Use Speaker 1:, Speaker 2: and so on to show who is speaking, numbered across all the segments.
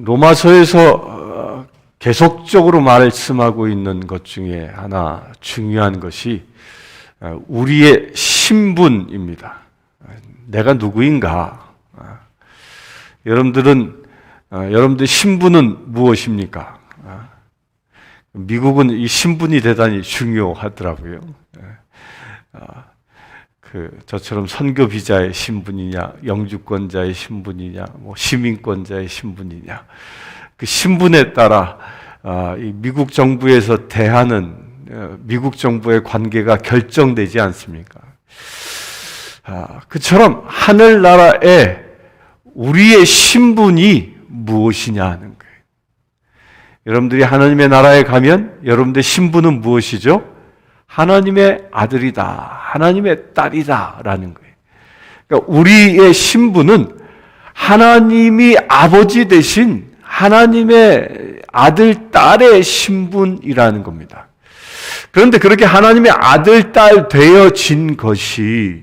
Speaker 1: 로마서에서 계속적으로 말씀하고 있는 것 중에 하나 중요한 것이 우리의 신분입니다. 내가 누구인가? 여러분들의 신분은 무엇입니까? 미국은 이 신분이 대단히 중요하더라고요. 저처럼 선교 비자의 신분이냐, 영주권자의 신분이냐, 시민권자의 신분이냐, 그 신분에 따라 이 미국 정부에서 대하는 미국 정부의 관계가 결정되지 않습니까? 그처럼 하늘나라에 우리의 신분이 무엇이냐 하는 거예요. 여러분들이 하나님의 나라에 가면 여러분들의 신분은 무엇이죠? 하나님의 아들이다, 하나님의 딸이다 라는 거예요. 그러니까 우리의 신분은 하나님이 아버지 대신 하나님의 아들, 딸의 신분이라는 겁니다. 그런데 그렇게 하나님의 아들, 딸 되어진 것이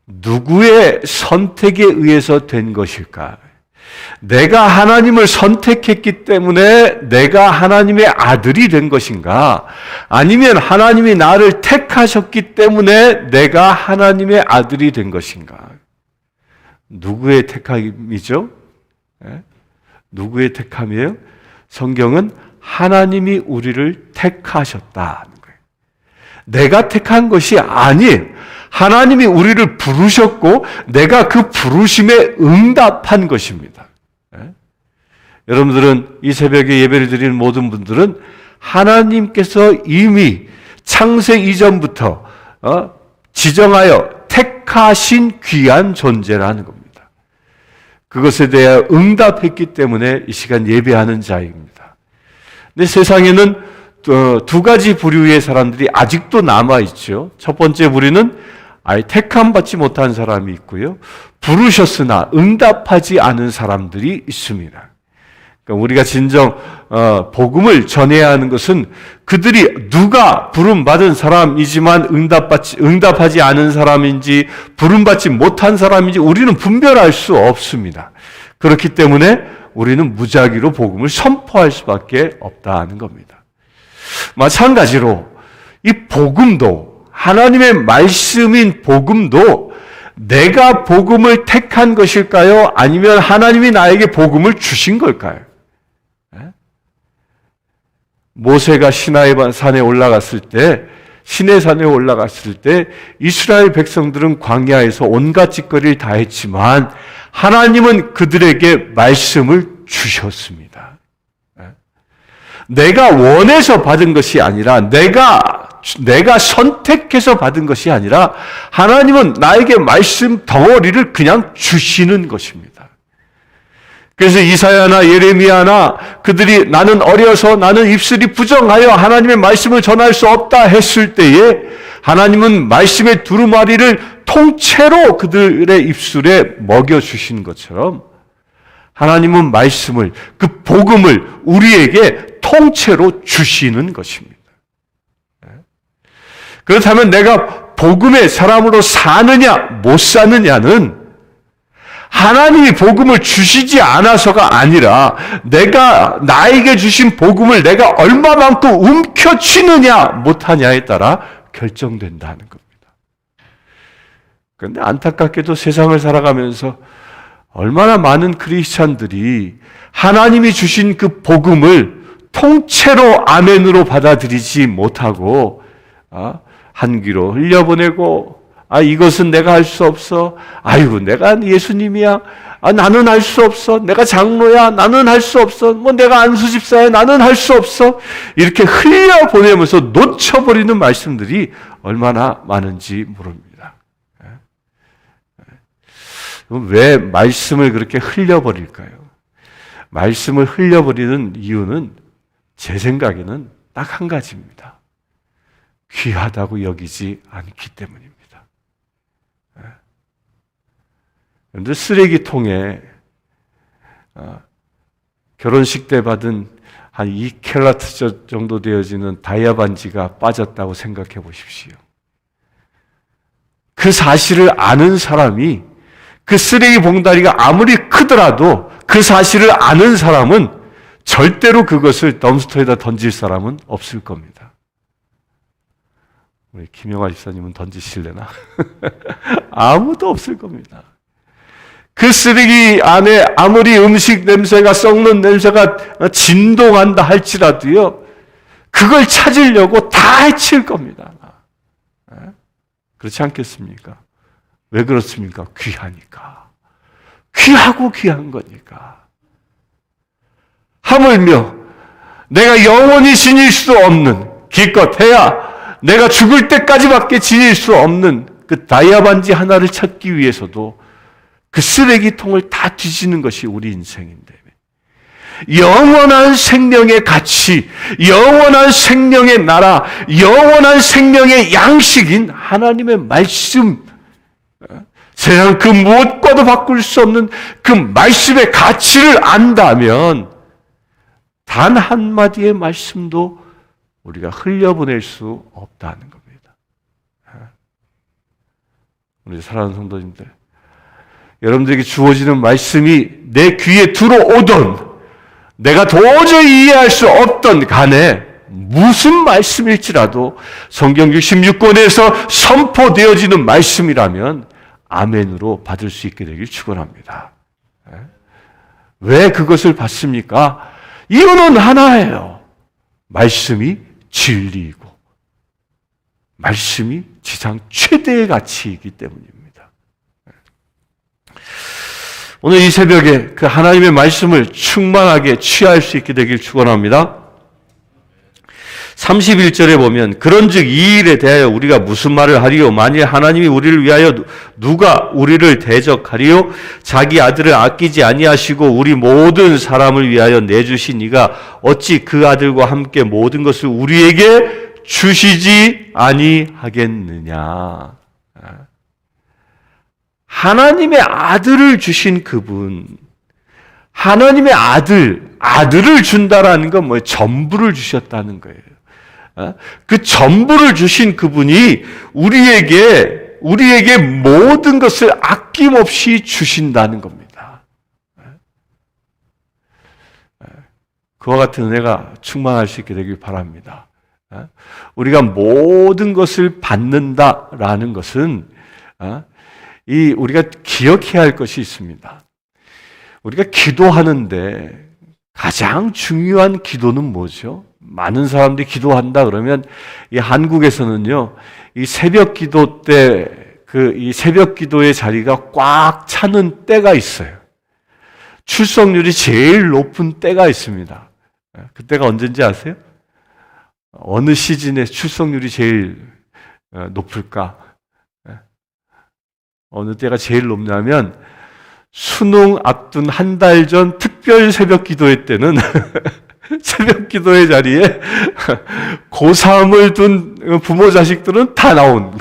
Speaker 1: 누구의 선택에 의해서 된 것일까? 내가 하나님을 선택했기 때문에 내가 하나님의 아들이 된 것인가? 아니면 하나님이 나를 택하셨기 때문에 내가 하나님의 아들이 된 것인가? 누구의 택함이죠? 누구의 택함이에요? 성경은 하나님이 우리를 택하셨다는 거예요. 내가 택한 것이 아니에요. 하나님이 우리를 부르셨고 내가 그 부르심에 응답한 것입니다. 여러분들은 이 새벽에 예배를 드리는 모든 분들은 하나님께서 이미 창세 이전부터 지정하여 택하신 귀한 존재라는 겁니다. 그것에 대해 응답했기 때문에 이 시간 예배하는 자입니다. 근데 세상에는 두 가지 부류의 사람들이 아직도 남아있죠. 첫 번째 부류는 아예 택함 받지 못한 사람이 있고요. 부르셨으나 응답하지 않은 사람들이 있습니다. 그러니까 우리가 진정 복음을 전해야 하는 것은 그들이 누가 부름받은 사람이지만 응답하지 않은 사람인지 부름받지 못한 사람인지 우리는 분별할 수 없습니다. 그렇기 때문에 우리는 무작위로 복음을 선포할 수밖에 없다는 겁니다. 마찬가지로 이 복음도 하나님의 말씀인 복음도 내가 복음을 택한 것일까요? 아니면 하나님이 나에게 복음을 주신 걸까요? 모세가 시내산에 올라갔을 때 이스라엘 백성들은 광야에서 온갖 짓거리를 다 했지만 하나님은 그들에게 말씀을 주셨습니다. 내가 원해서 받은 것이 아니라 내가 선택해서 받은 것이 아니라 하나님은 나에게 말씀 덩어리를 그냥 주시는 것입니다. 그래서 이사야나 예레미야나 그들이 나는 어려서 나는 입술이 부정하여 하나님의 말씀을 전할 수 없다 했을 때에 하나님은 말씀의 두루마리를 통째로 그들의 입술에 먹여주신 것처럼 하나님은 말씀을, 그 복음을 우리에게 통째로 주시는 것입니다. 그렇다면 내가 복음의 사람으로 사느냐 못 사느냐는 하나님이 복음을 주시지 않아서가 아니라 내가 나에게 주신 복음을 내가 얼마만큼 움켜쥐느냐 못하냐에 따라 결정된다는 겁니다. 그런데 안타깝게도 세상을 살아가면서 얼마나 많은 크리스찬들이 하나님이 주신 그 복음을 통째로 아멘으로 받아들이지 못하고 한 귀로 흘려보내고 이것은 내가 할 수 없어. 아이고 내가 예수님이야. 나는 할 수 없어. 내가 장로야. 나는 할 수 없어. 내가 안수집사야. 나는 할 수 없어. 이렇게 흘려보내면서 놓쳐버리는 말씀들이 얼마나 많은지 모릅니다. 왜 말씀을 그렇게 흘려버릴까요? 말씀을 흘려버리는 이유는 제 생각에는 딱 한 가지입니다. 귀하다고 여기지 않기 때문입니다. 그런데 쓰레기통에 결혼식 때 받은 한 2캐러트 정도 되어지는 다이아 반지가 빠졌다고 생각해 보십시오. 그 사실을 아는 사람이 그 쓰레기 봉다리가 아무리 크더라도 그 사실을 아는 사람은 절대로 그것을 덤스터에다 던질 사람은 없을 겁니다. 우리 김영아 집사님은 던지실래나? 아무도 없을 겁니다. 그 쓰레기 안에 아무리 음식 냄새가, 썩는 냄새가 진동한다 할지라도요, 그걸 찾으려고 다 해칠 겁니다. 그렇지 않겠습니까? 왜 그렇습니까? 귀하니까. 귀하고 귀한 거니까. 하물며 내가 영원히 지닐 수 없는, 기껏해야 내가 죽을 때까지밖에 지닐 수 없는 그 다이아 반지 하나를 찾기 위해서도 그 쓰레기통을 다 뒤지는 것이 우리 인생인데, 영원한 생명의 가치, 영원한 생명의 나라, 영원한 생명의 양식인 하나님의 말씀, 세상 그 무엇과도 바꿀 수 없는 그 말씀의 가치를 안다면 단 한마디의 말씀도 우리가 흘려보낼 수 없다는 겁니다. 우리 사랑하는 성도님들, 여러분들에게 주어지는 말씀이 내 귀에 들어오던, 내가 도저히 이해할 수 없던 간에 무슨 말씀일지라도 성경 66권에서 선포되어지는 말씀이라면 아멘으로 받을 수 있게 되길 축원합니다. 왜 그것을 받습니까? 이유는 하나예요. 말씀이 진리이고 말씀이 지상 최대의 가치이기 때문입니다. 오늘 이 새벽에 그 하나님의 말씀을 충만하게 취할 수 있게 되길 축원합니다. 31절에 보면 그런즉 이 일에 대하여 우리가 무슨 말을 하리요? 만일 하나님이 우리를 위하여 누가 우리를 대적하리요? 자기 아들을 아끼지 아니하시고 우리 모든 사람을 위하여 내주신 이가 어찌 그 아들과 함께 모든 것을 우리에게 주시지 아니하겠느냐? 하나님의 아들을 주신 그분, 하나님의 아들을 준다라는 건 뭐예요? 전부를 주셨다는 거예요. 그 전부를 주신 그분이 우리에게 모든 것을 아낌없이 주신다는 겁니다. 그와 같은 은혜가 충만할 수 있게 되길 바랍니다. 우리가 모든 것을 받는다라는 것은 우리가 기억해야 할 것이 있습니다. 우리가 기도하는데 가장 중요한 기도는 뭐죠? 많은 사람들이 기도한다 그러면 이 한국에서는요, 이 새벽 기도 때 이 새벽 기도의 자리가 꽉 차는 때가 있어요. 출석률이 제일 높은 때가 있습니다. 그때가 언제인지 아세요? 어느 시즌에 출석률이 제일 높을까? 어느 때가 제일 높냐면 수능 앞둔 한 달 전 특별 새벽 기도회 때는 새벽 기도회 자리에 고3을 둔 부모 자식들은 다 나온.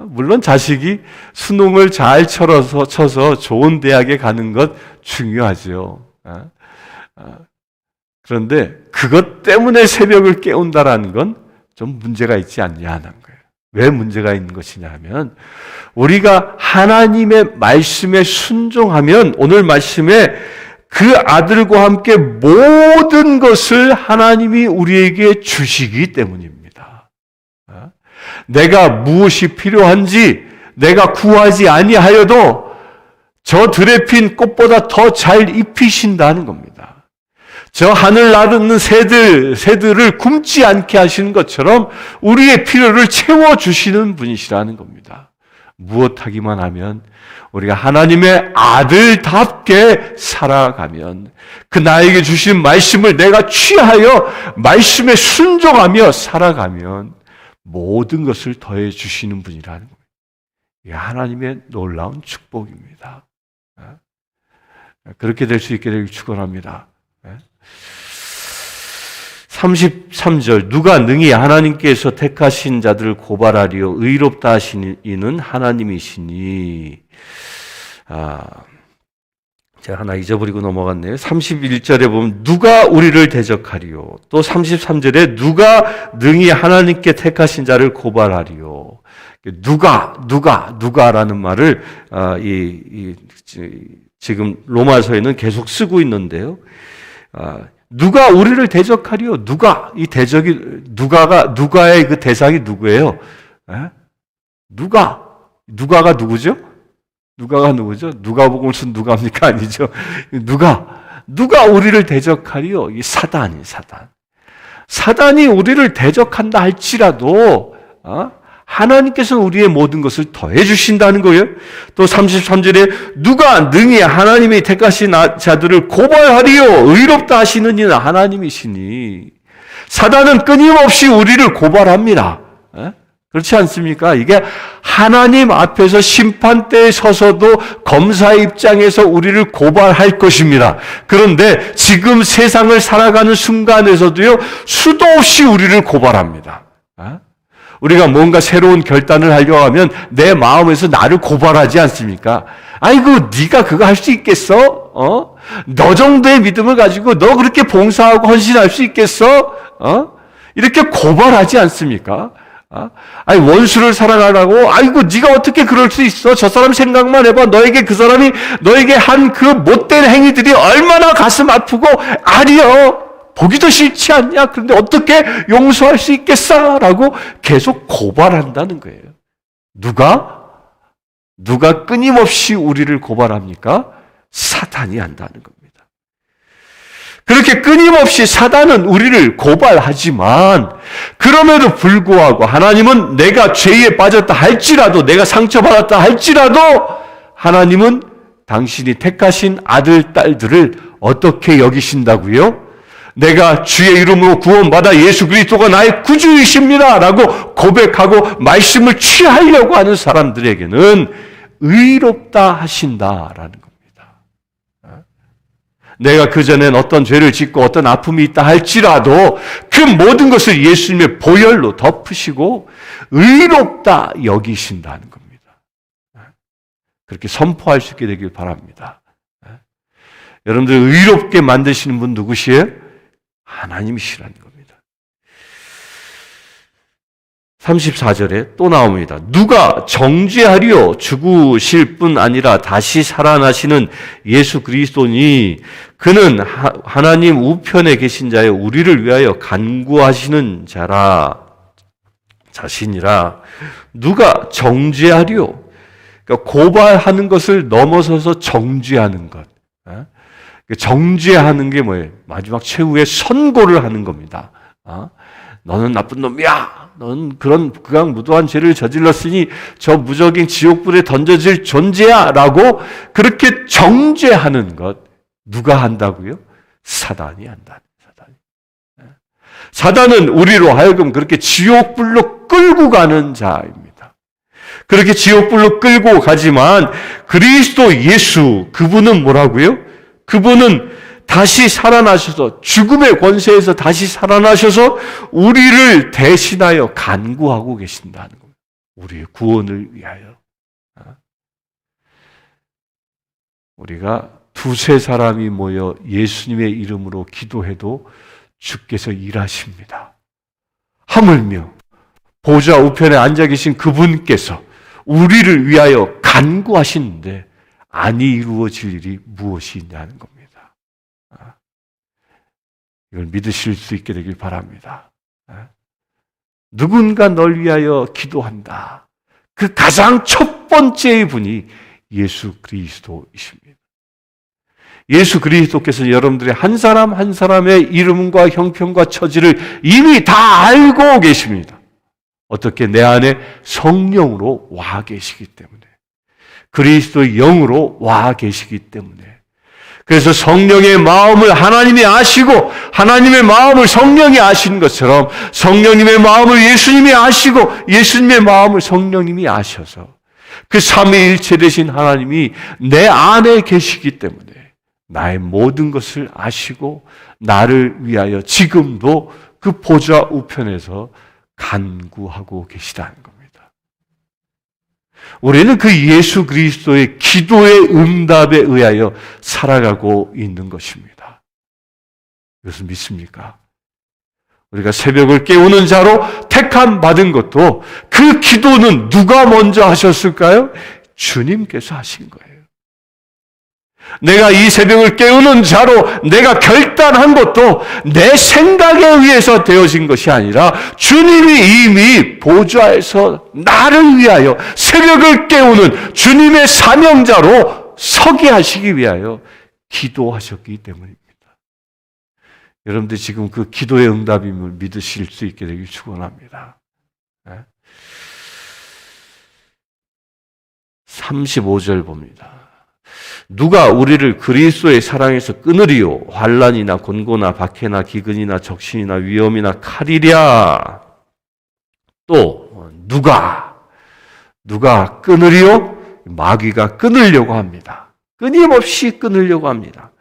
Speaker 1: 물론 자식이 수능을 잘 쳐서 좋은 대학에 가는 것 중요하죠. 그런데 그것 때문에 새벽을 깨운다라는 건 좀 문제가 있지 않냐는 거예요. 왜 문제가 있는 것이냐 하면 우리가 하나님의 말씀에 순종하면 오늘 말씀에 그 아들과 함께 모든 것을 하나님이 우리에게 주시기 때문입니다. 내가 무엇이 필요한지 내가 구하지 아니하여도 저 들에 핀 꽃보다 더 잘 입히신다는 겁니다. 저 하늘 나르는 새들을 굶지 않게 하시는 것처럼 우리의 필요를 채워주시는 분이시라는 겁니다. 무엇하기만 하면 우리가 하나님의 아들답게 살아가면 그 나에게 주신 말씀을 내가 취하여 말씀에 순종하며 살아가면 모든 것을 더해 주시는 분이라는 겁니다. 이게 하나님의 놀라운 축복입니다. 그렇게 될 수 있게 되길 축원합니다. 33절 누가 능히 하나님께서 택하신 자들을 고발하리요 의롭다 하신 이는 하나님이시니. 제가 하나 잊어버리고 넘어갔네요. 31절에 보면 누가 우리를 대적하리요. 또 33절에 누가 능히 하나님께 택하신 자를 고발하리요. 누가라는 말을 지금 로마서에는 계속 쓰고 있는데요. 누가 우리를 대적하리요? 누가의 그 대상이 누구예요? 누가가 누구죠? 누가복음 쓴 누가입니까? 아니죠. 누가 우리를 대적하리요? 이 사단. 사단이 우리를 대적한다 할지라도 하나님께서 우리의 모든 것을 더해 주신다는 거예요. 또 33절에 누가 능히 하나님이 택하신 자들을 고발하리요? 의롭다 하시는 이는 하나님이시니. 사단은 끊임없이 우리를 고발합니다. 그렇지 않습니까? 이게 하나님 앞에서 심판대에 서서도 검사의 입장에서 우리를 고발할 것입니다. 그런데 지금 세상을 살아가는 순간에서도요, 수도 없이 우리를 고발합니다. 우리가 뭔가 새로운 결단을 하려고 하면 내 마음에서 나를 고발하지 않습니까? 아이고, 네가 그거 할 수 있겠어? 너 정도의 믿음을 가지고 너 그렇게 봉사하고 헌신할 수 있겠어? 이렇게 고발하지 않습니까? 아니, 원수를 사랑하라고, 아이고, 네가 어떻게 그럴 수 있어? 저 사람 생각만 해봐. 그 사람이 너에게 한 그 못된 행위들이 얼마나 가슴 아프고 아려. 보기도 싫지 않냐? 그런데 어떻게 용서할 수 있겠어? 라고 계속 고발한다는 거예요. 누가 끊임없이 우리를 고발합니까? 사탄이 한다는 겁니다. 그렇게 끊임없이 사단은 우리를 고발하지만 그럼에도 불구하고 하나님은 내가 죄에 빠졌다 할지라도, 내가 상처받았다 할지라도 하나님은 당신이 택하신 아들, 딸들을 어떻게 여기신다고요? 내가 주의 이름으로 구원받아 예수 그리스도가 나의 구주이십니다 라고 고백하고 말씀을 취하려고 하는 사람들에게는 의롭다 하신다라는 겁니다. 내가 그전엔 어떤 죄를 짓고 어떤 아픔이 있다 할지라도 그 모든 것을 예수님의 보혈로 덮으시고 의롭다 여기신다는 겁니다. 그렇게 선포할 수 있게 되길 바랍니다. 여러분들 의롭게 만드시는 분 누구시에요? 하나님이시라는 겁니다. 34절에 또 나옵니다. 누가 정죄하리요? 죽으실 뿐 아니라 다시 살아나시는 예수 그리스도니 그는 하나님 우편에 계신 자여 우리를 위하여 간구하시는 자신이라. 누가 정죄하리요? 그러니까 고발하는 것을 넘어서서 정죄하는 것. 정죄하는 게 뭐예요? 마지막 최후의 선고를 하는 겁니다. 너는 나쁜 놈이야. 너는 그런 극악무도한 죄를 저질렀으니 저 무적인 지옥불에 던져질 존재야. 라고 그렇게 정죄하는 것. 누가 한다고요? 사단이 한다. 사단은 우리로 하여금 그렇게 지옥불로 끌고 가는 자입니다. 그렇게 지옥불로 끌고 가지만 그리스도 예수, 그분은 뭐라고요? 그분은 다시 살아나셔서 죽음의 권세에서 다시 살아나셔서 우리를 대신하여 간구하고 계신다는 겁니다. 우리의 구원을 위하여. 우리가 두세 사람이 모여 예수님의 이름으로 기도해도 주께서 일하십니다. 하물며 보좌 우편에 앉아 계신 그분께서 우리를 위하여 간구하시는데 아니 이루어질 일이 무엇이 있냐는 겁니다. 이걸 믿으실 수 있게 되길 바랍니다. 누군가 널 위하여 기도한다. 그 가장 첫 번째의 분이 예수 그리스도이십니다. 예수 그리스도께서 여러분들의 한 사람 한 사람의 이름과 형편과 처지를 이미 다 알고 계십니다. 어떻게? 내 안에 성령으로 와 계시기 때문에. 그리스도의 영으로 와 계시기 때문에. 그래서 성령의 마음을 하나님이 아시고 하나님의 마음을 성령이 아시는 것처럼 성령님의 마음을 예수님이 아시고 예수님의 마음을 성령님이 아셔서 그 삼위일체 되신 하나님이 내 안에 계시기 때문에 나의 모든 것을 아시고 나를 위하여 지금도 그 보좌 우편에서 간구하고 계시다는 겁니다. 우리는 그 예수 그리스도의 기도의 응답에 의하여 살아가고 있는 것입니다. 이것을 믿습니까? 우리가 새벽을 깨우는 자로 택함 받은 것도 그 기도는 누가 먼저 하셨을까요? 주님께서 하신 거예요. 내가 이 새벽을 깨우는 자로 내가 결단한 것도 내 생각에 의해서 되어진 것이 아니라 주님이 이미 보좌에서 나를 위하여 새벽을 깨우는 주님의 사명자로 서게 하시기 위하여 기도하셨기 때문입니다. 여러분들 지금 그 기도의 응답임을 믿으실 수 있게 되길 축원합니다. 35절 봅니다. 누가 우리를 그리스도의 사랑에서 끊으리요? 환난이나 곤고나 박해나 기근이나 적신이나 위험이나 칼이랴. 또 누가 끊으리요? 마귀가 끊으려고 합니다. 끊임없이 끊으려고 합니다.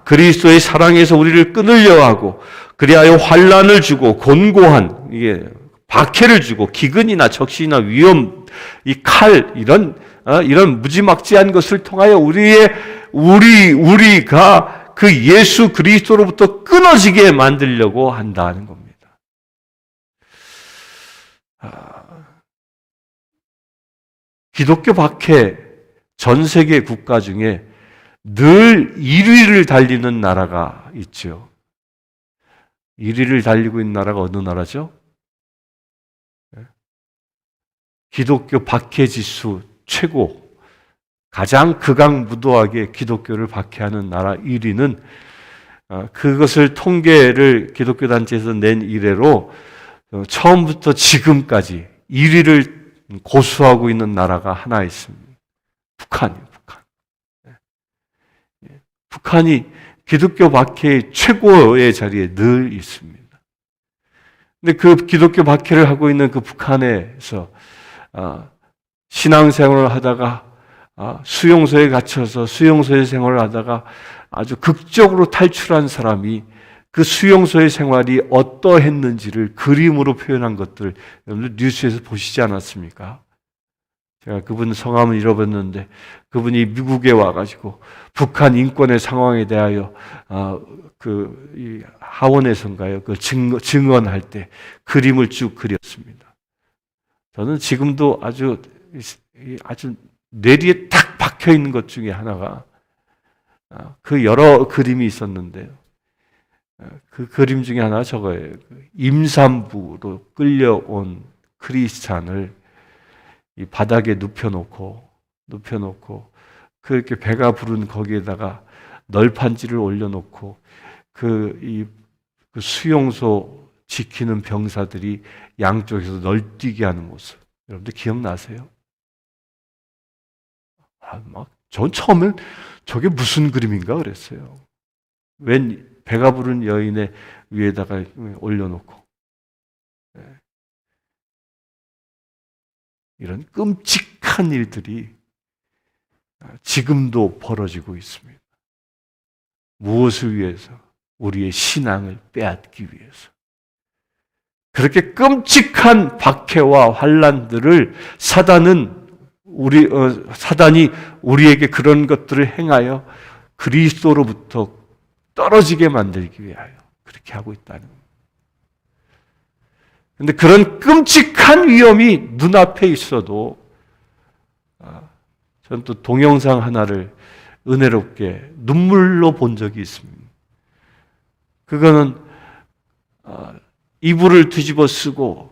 Speaker 1: 그리스도의 사랑에서 우리를 끊으려 하고 그리하여 환난을 주고 곤고한 이게 박해를 주고 기근이나 적신이나 위험, 이 칼 이런 무지막지한 것을 통하여 우리가 그 예수 그리스도로부터 끊어지게 만들려고 한다는 겁니다. 기독교 박해 전 세계 국가 중에 늘 1위를 달리는 나라가 있죠. 1위를 달리고 있는 나라가 어느 나라죠? 기독교 박해 지수 최고, 가장 극악무도하게 기독교를 박해하는 나라 1위는 그것을 통계를 기독교 단체에서 낸 이래로 처음부터 지금까지 1위를 고수하고 있는 나라가 하나 있습니다. 북한이에요. 북한이 기독교 박해의 최고의 자리에 늘 있습니다. 근데 그 기독교 박해를 하고 있는 그 북한에서 신앙생활을 하다가 수용소에 갇혀서 수용소의 생활을 하다가 아주 극적으로 탈출한 사람이 그 수용소의 생활이 어떠했는지를 그림으로 표현한 것들 여러분들 뉴스에서 보시지 않았습니까? 제가 그분 성함을 잃어버렸는데 그분이 미국에 와가지고 북한 인권의 상황에 대하여 이 하원에서인가요? 그 증언할 때 그림을 쭉 그렸습니다. 저는 지금도 아주 뇌리에 탁 박혀 있는 것 중에 하나가 그 여러 그림이 있었는데요. 그 그림 중에 하나 저거예요. 임산부로 끌려온 크리스찬을 이 바닥에 눕혀놓고 그렇게 배가 부른 거기에다가 널판지를 올려놓고 그 수용소 지키는 병사들이 양쪽에서 널뛰게 하는 모습. 여러분들 기억나세요? 전 처음엔 저게 무슨 그림인가 그랬어요. 웬 배가 부른 여인의 위에다가 올려놓고. 이런 끔찍한 일들이 지금도 벌어지고 있습니다. 무엇을 위해서? 우리의 신앙을 빼앗기 위해서. 그렇게 끔찍한 박해와 환난들을 사단이 우리에게 그런 것들을 행하여 그리스도로부터 떨어지게 만들기 위하여 그렇게 하고 있다는 겁니다. 그런데 그런 끔찍한 위험이 눈앞에 있어도 저는 또 동영상 하나를 은혜롭게 눈물로 본 적이 있습니다. 그거는 이불을 뒤집어 쓰고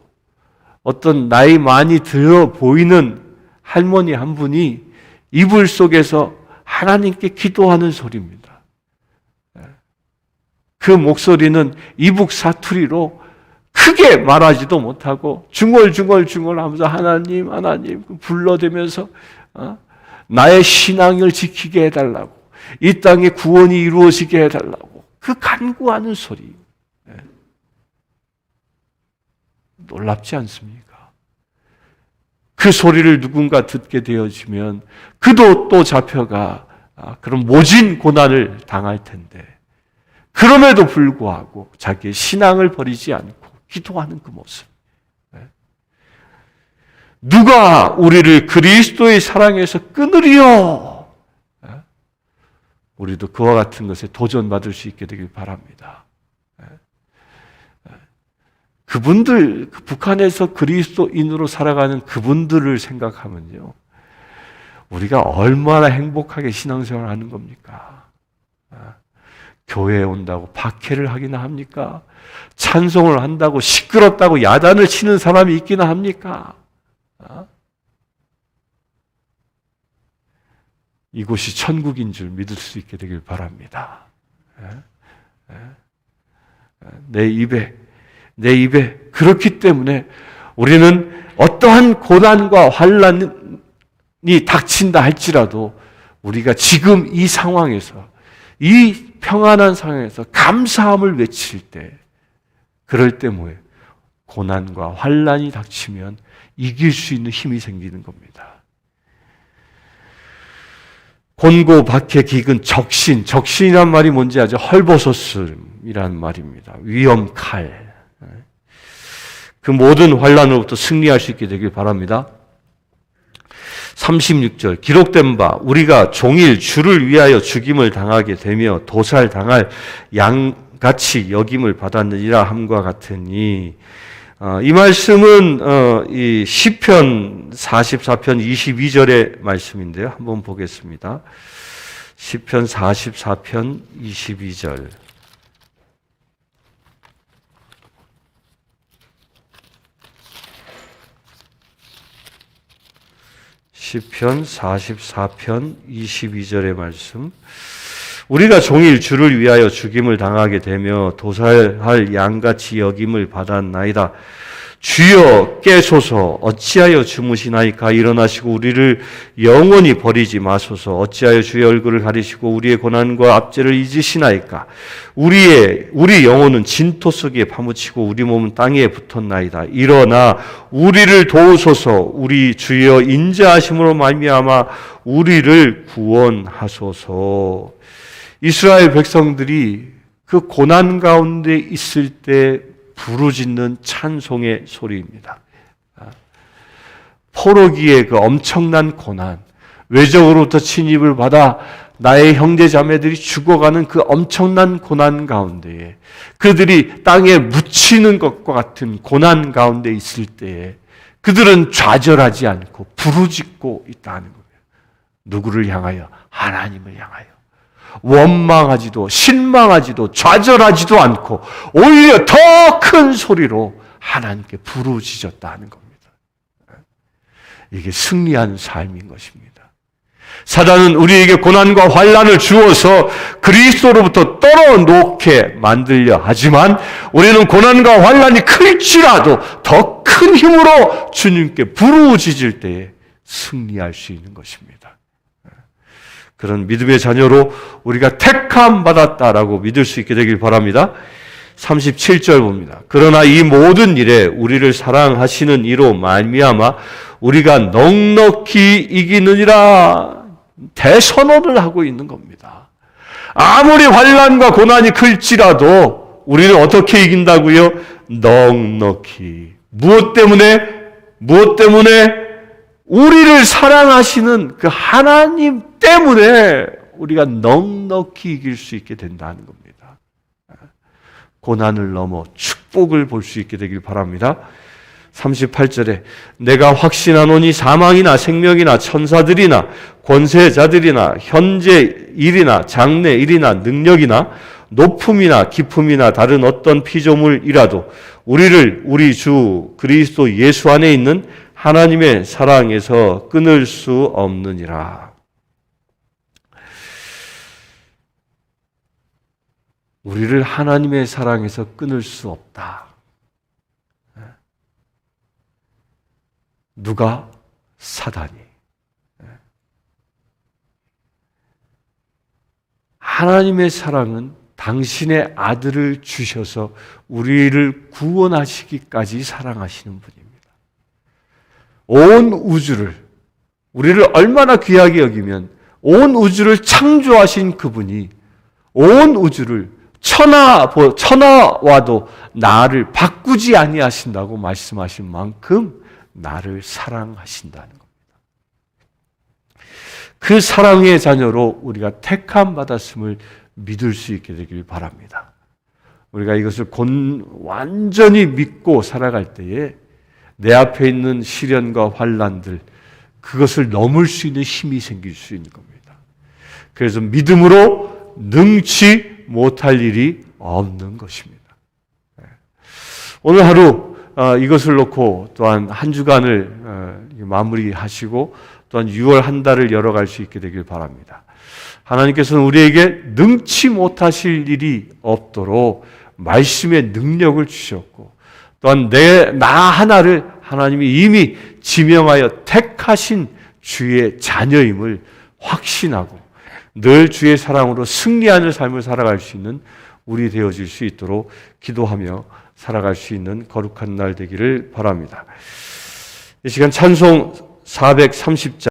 Speaker 1: 어떤 나이 많이 들어 보이는 할머니 한 분이 이불 속에서 하나님께 기도하는 소리입니다. 그 목소리는 이북 사투리로 크게 말하지도 못하고 중얼중얼 하면서 하나님 불러대면서 나의 신앙을 지키게 해달라고, 이 땅에 구원이 이루어지게 해달라고 그 간구하는 소리. 놀랍지 않습니까? 그 소리를 누군가 듣게 되어지면 그도 또 잡혀가 그런 모진 고난을 당할 텐데, 그럼에도 불구하고 자기의 신앙을 버리지 않고 기도하는 그 모습. 누가 우리를 그리스도의 사랑에서 끊으리요? 우리도 그와 같은 것에 도전받을 수 있게 되길 바랍니다. 그분들, 북한에서 그리스도인으로 살아가는 그분들을 생각하면요, 우리가 얼마나 행복하게 신앙생활을 하는 겁니까? 교회에 온다고 박해를 하기나 합니까? 찬송을 한다고 시끄럽다고 야단을 치는 사람이 있기나 합니까? 이곳이 천국인 줄 믿을 수 있게 되길 바랍니다. 내 입에 그렇기 때문에 우리는 어떠한 고난과 환난이 닥친다 할지라도 우리가 지금 이 상황에서, 이 평안한 상황에서 감사함을 외칠 때, 그럴 때 뭐예요? 고난과 환난이 닥치면 이길 수 있는 힘이 생기는 겁니다. 곤고 박해 기근 적신이란 말이 뭔지 아죠? 헐버소스이라는 말입니다. 위험 칼. 그 모든 환난으로부터 승리할 수 있게 되길 바랍니다. 36절 기록된 바 우리가 종일 주를 위하여 죽임을 당하게 되며 도살당할 양같이 여김을 받았느니라 함과 같으니, 이 말씀은 이 시편 44편 22절의 말씀인데요. 한번 보겠습니다. 시편 44편 22절. 시편 44편 22절의 말씀. 우리가 종일 주를 위하여 죽임을 당하게 되며 도살할 양같이 여김을 받았나이다. 주여 깨소서. 어찌하여 주무시나이까? 일어나시고 우리를 영원히 버리지 마소서. 어찌하여 주의 얼굴을 가리시고 우리의 고난과 압제를 잊으시나이까? 우리 영혼은 진토 속에 파묻히고 우리 몸은 땅에 붙었나이다. 일어나 우리를 도우소서. 우리 주여 인자하심으로 말미암아 우리를 구원하소서. 이스라엘 백성들이 그 고난 가운데 있을 때 부르짖는 찬송의 소리입니다. 포로기의 그 엄청난 고난, 외적으로부터 침입을 받아 나의 형제 자매들이 죽어가는 그 엄청난 고난 가운데에, 그들이 땅에 묻히는 것과 같은 고난 가운데 있을 때에 그들은 좌절하지 않고 부르짖고 있다는 거예요. 누구를 향하여? 하나님을 향하여. 원망하지도 실망하지도 좌절하지도 않고 오히려 더 큰 소리로 하나님께 부르짖었다는 겁니다. 이게 승리한 삶인 것입니다. 사단은 우리에게 고난과 환난을 주어서 그리스도로부터 떨어놓게 만들려 하지만 우리는 고난과 환난이 클지라도 더 큰 힘으로 주님께 부르짖을 때에 승리할 수 있는 것입니다. 그런 믿음의 자녀로 우리가 택함 받았다라고 믿을 수 있게 되길 바랍니다. 37절 봅니다. 그러나 이 모든 일에 우리를 사랑하시는 이로 말미암아 우리가 넉넉히 이기느니라 대선언을 하고 있는 겁니다. 아무리 환난과 고난이 클지라도 우리는 어떻게 이긴다고요? 넉넉히. 무엇 때문에? 우리를 사랑하시는 그 하나님 때문에 우리가 넉넉히 이길 수 있게 된다는 겁니다. 고난을 넘어 축복을 볼 수 있게 되길 바랍니다. 38절에 내가 확신하노니 사망이나 생명이나 천사들이나 권세자들이나 현재 일이나 장래 일이나 능력이나 높음이나 깊음이나 다른 어떤 피조물이라도 우리를 우리 주 그리스도 예수 안에 있는 하나님의 사랑에서 끊을 수 없느니라. 우리를 하나님의 사랑에서 끊을 수 없다. 누가? 사단이. 하나님의 사랑은 당신의 아들을 주셔서 우리를 구원하시기까지 사랑하시는 분입니다. 온 우주를, 우리를 얼마나 귀하게 여기면 온 우주를 창조하신 그분이 온 우주를 천하와도 나를 바꾸지 아니하신다고 말씀하신 만큼 나를 사랑하신다는 겁니다. 그 사랑의 자녀로 우리가 택함 받았음을 믿을 수 있게 되길 바랍니다. 우리가 이것을 완전히 믿고 살아갈 때에 내 앞에 있는 시련과 환난들, 그것을 넘을 수 있는 힘이 생길 수 있는 겁니다. 그래서 믿음으로 능치 못할 일이 없는 것입니다. 오늘 하루 이것을 놓고 또한 한 주간을 마무리하시고 또한 6월 한 달을 열어갈 수 있게 되길 바랍니다. 하나님께서는 우리에게 능치 못하실 일이 없도록 말씀의 능력을 주셨고 또한 나 하나를 하나님이 이미 지명하여 택하신 주의 자녀임을 확신하고 늘 주의 사랑으로 승리하는 삶을 살아갈 수 있는 우리 되어질 수 있도록 기도하며 살아갈 수 있는 거룩한 날 되기를 바랍니다. 이 시간 찬송 430장